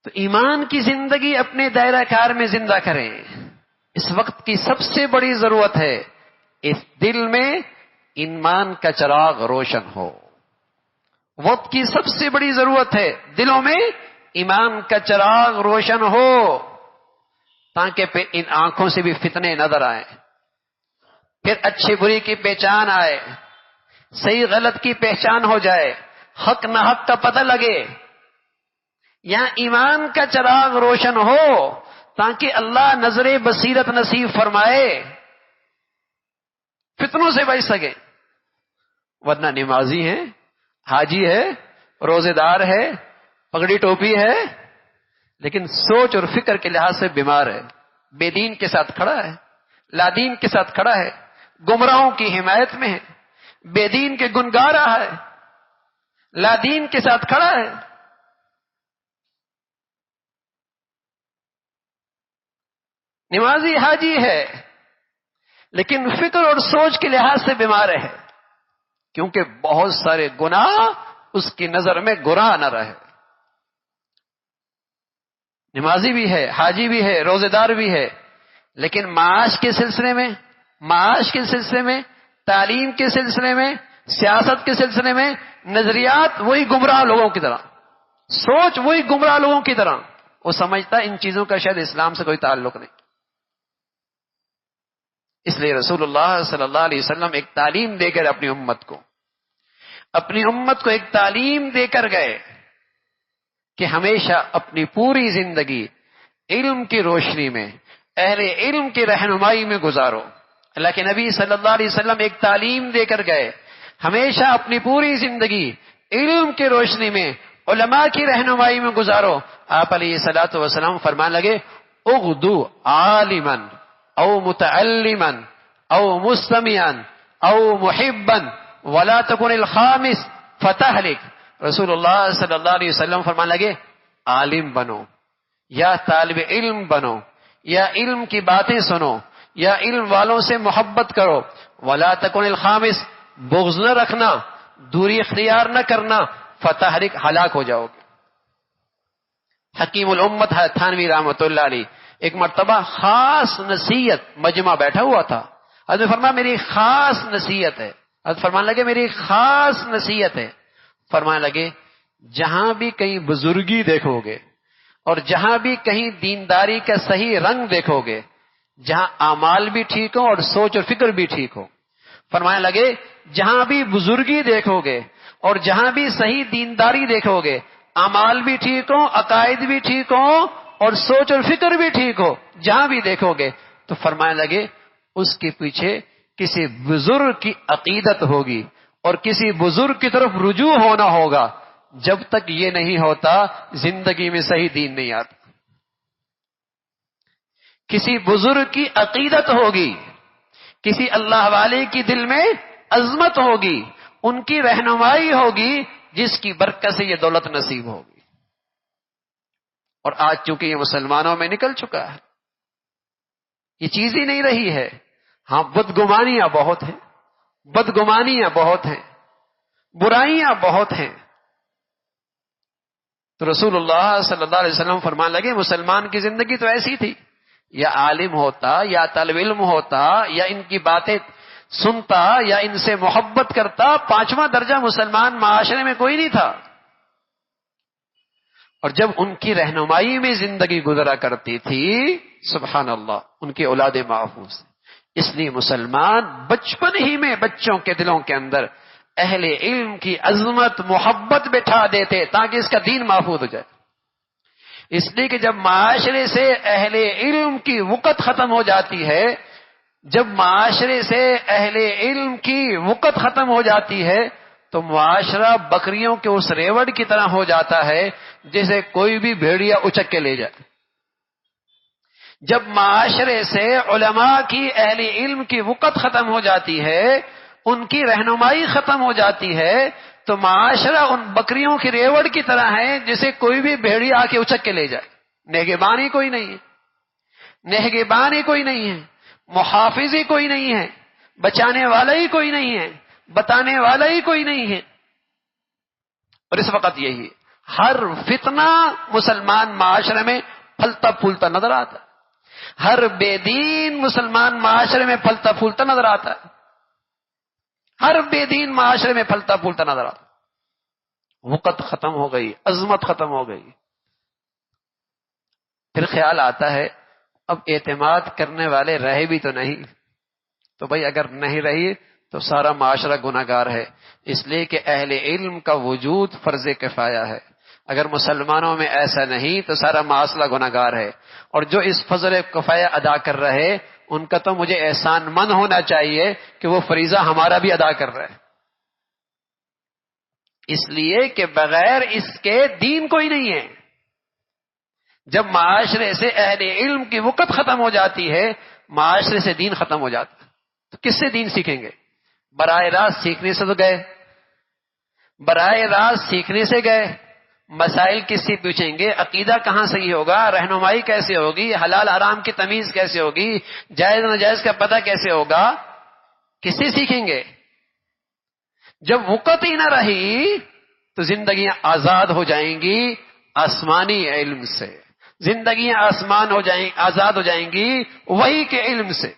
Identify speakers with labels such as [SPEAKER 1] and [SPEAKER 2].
[SPEAKER 1] تو ایمان کی زندگی اپنے دائرہ کار میں زندہ کریں. اس وقت کی سب سے بڑی ضرورت ہے اس دل میں ایمان کا چراغ روشن ہو. وقت کی سب سے بڑی ضرورت ہے دلوں میں ایمان کا چراغ روشن ہو، تاکہ ان آنکھوں سے بھی فتنے نظر آئیں، پھر اچھی بری کی پہچان آئے، صحیح غلط کی پہچان ہو جائے، حق نہ حق کا پتہ لگے. یہاں ایمان کا چراغ روشن ہو تاکہ اللہ نظر بصیرت نصیب فرمائے، فتنوں سے بچ سکے. ورنہ نمازی ہے، حاجی ہے، روزے دار ہے، پگڑی ٹوپی ہے، لیکن سوچ اور فکر کے لحاظ سے بیمار ہے، بے دین کے ساتھ کھڑا ہے، لادین کے ساتھ کھڑا ہے، گمراہوں کی حمایت میں ہے، بے دین کے گنگا رہا ہے، لادین کے ساتھ کھڑا ہے. نمازی حاجی ہے لیکن فکر اور سوچ کے لحاظ سے بیمار ہے، کیونکہ بہت سارے گناہ اس کی نظر میں گناہ نہ رہے. نمازی بھی ہے، حاجی بھی ہے، روزے دار بھی ہے، لیکن معاش کے سلسلے میں، تعلیم کے سلسلے میں، سیاست کے سلسلے میں نظریات وہی گمراہ لوگوں کی طرح، سوچ وہی گمراہ لوگوں کی طرح. وہ سمجھتا ان چیزوں کا شاید اسلام سے کوئی تعلق نہیں. اس لیے رسول اللہ صلی اللہ علیہ وسلم ایک تعلیم دے کر اپنی امت کو ایک تعلیم دے کر گئے کہ ہمیشہ اپنی پوری زندگی علم کی روشنی میں، اہل علم کی رہنمائی میں گزارو. اللہ کے نبی صلی اللہ علیہ وسلم ایک تعلیم دے کر گئے، ہمیشہ اپنی پوری زندگی علم کی روشنی میں، علماء کی رہنمائی میں گزارو. آپ علیہ الصلوۃ والسلام فرمان لگے اغدو عالما او متعلما او مستمعا او محبا ولا تكن الخامس فتهلك. رسول اللہ صلی اللہ علیہ وسلم فرمان لگے عالم بنو یا طالب علم بنو یا علم کی باتیں سنو یا علم والوں سے محبت کرو. ولا تكن الخامس، بغض نہ رکھنا، دوری اختیار نہ کرنا، فتحرک، ہلاک ہو جاؤ گے. حکیم الامت ہے تھانوی رحمۃ اللہ علیہ ایک مرتبہ خاص نصیحت مجمع بیٹھا ہوا تھا. حضرت فرمایا میری خاص نصیحت ہے. حضرت فرمان لگے میری خاص نصیحت ہے. فرمانے لگے جہاں بھی کہیں بزرگی دیکھو گے اور جہاں بھی کہیں دینداری کا صحیح رنگ دیکھو گے، جہاں اعمال بھی ٹھیک ہو اور سوچ اور فکر بھی ٹھیک ہو، فرمانے لگے جہاں بھی بزرگی دیکھو گے اور جہاں بھی صحیح دینداری دیکھو گے، اعمال بھی ٹھیک ہو، عقائد بھی ٹھیک ہو اور سوچ اور فکر بھی ٹھیک ہو، جہاں بھی دیکھو گے تو فرمانے لگے اس کے پیچھے کسی بزرگ کی عقیدت ہوگی اور کسی بزرگ کی طرف رجوع ہونا ہوگا. جب تک یہ نہیں ہوتا زندگی میں صحیح دین نہیں آتا. کسی بزرگ کی عقیدت ہوگی، کسی اللہ والے کی دل میں عظمت ہوگی، ان کی رہنمائی ہوگی جس کی برکت سے یہ دولت نصیب ہوگی. اور آج چونکہ یہ مسلمانوں میں نکل چکا ہے، یہ چیز ہی نہیں رہی ہے. ہاں بدگمانیاں بہت ہیں، برائیاں بہت ہیں. تو رسول اللہ صلی اللہ علیہ وسلم فرمان لگے مسلمان کی زندگی تو ایسی تھی، یا عالم ہوتا یا طالب علم ہوتا یا ان کی باتیں سنتا یا ان سے محبت کرتا، پانچواں درجہ مسلمان معاشرے میں کوئی نہیں تھا. اور جب ان کی رہنمائی میں زندگی گزرا کرتی تھی، سبحان اللہ، ان کی اولاد محفوظ. اس لیے مسلمان بچپن ہی میں بچوں کے دلوں کے اندر اہل علم کی عظمت محبت بٹھا دیتے تاکہ اس کا دین محفوظ ہو جائے. اس لیے کہ جب معاشرے سے اہل علم کی وقت ختم ہو جاتی ہے، جب معاشرے سے اہل علم کی وقت ختم ہو جاتی ہے تو معاشرہ بکریوں کے اس ریوڑ کی طرح ہو جاتا ہے جسے کوئی بھی بھیڑیا اچک کے لے جائے. جب معاشرے سے علماء کی اہل علم کی وقت ختم ہو جاتی ہے، ان کی رہنمائی ختم ہو جاتی ہے، تو معاشرہ ان بکریوں کی ریوڑ کی طرح ہے جسے کوئی بھی بھیڑیا آ کے اچک کے لے جائے. نگہبان ہی کوئی نہیں ہے، محافظ ہی کوئی نہیں ہے، بچانے والا ہی کوئی نہیں ہے، بتانے والا ہی کوئی نہیں ہے. اور اس وقت یہی ہر فتنہ مسلمان معاشرے میں پھلتا پھولتا نظر آتا ہے، ہر بے دین مسلمان معاشرے میں پھلتا پھولتا نظر آتا ہے، ہر بے دین معاشرے میں پھلتا پھولتا نظر آتا ہے۔ وقت ختم ہو گئی، عظمت ختم ہو گئی۔ پھر خیال آتا ہے اب اعتماد کرنے والے رہے بھی تو نہیں، تو بھائی اگر نہیں رہی تو سارا معاشرہ گناہگار ہے، اس لیے کہ اہل علم کا وجود فرض کفایہ ہے۔ اگر مسلمانوں میں ایسا نہیں تو سارا معاشرہ گناہگار ہے، اور جو اس فرض کفایہ ادا کر رہے ان کا تو مجھے احسان مند ہونا چاہیے کہ وہ فریضہ ہمارا بھی ادا کر رہے، اس لیے کہ بغیر اس کے دین کوئی نہیں ہے۔ جب معاشرے سے اہل علم کی وقت ختم ہو جاتی ہے، معاشرے سے دین ختم ہو جاتا ہے، تو کس سے دین سیکھیں گے؟ براہ راست سیکھنے سے تو گئے، براہ راست سیکھنے سے گئے، مسائل کس سے پوچھیں گے؟ عقیدہ کہاں صحیح ہوگا؟ رہنمائی کیسے ہوگی؟ حلال حرام کی تمیز کیسے ہوگی؟ جائز ناجائز کا پتہ کیسے ہوگا؟ کس سے سیکھیں گے؟ جب وقت ہی نہ رہی تو زندگیاں آزاد ہو جائیں گی آسمانی علم سے، زندگیاں آسمان ہو جائیں آزاد ہو جائیں گی وحی کے علم سے۔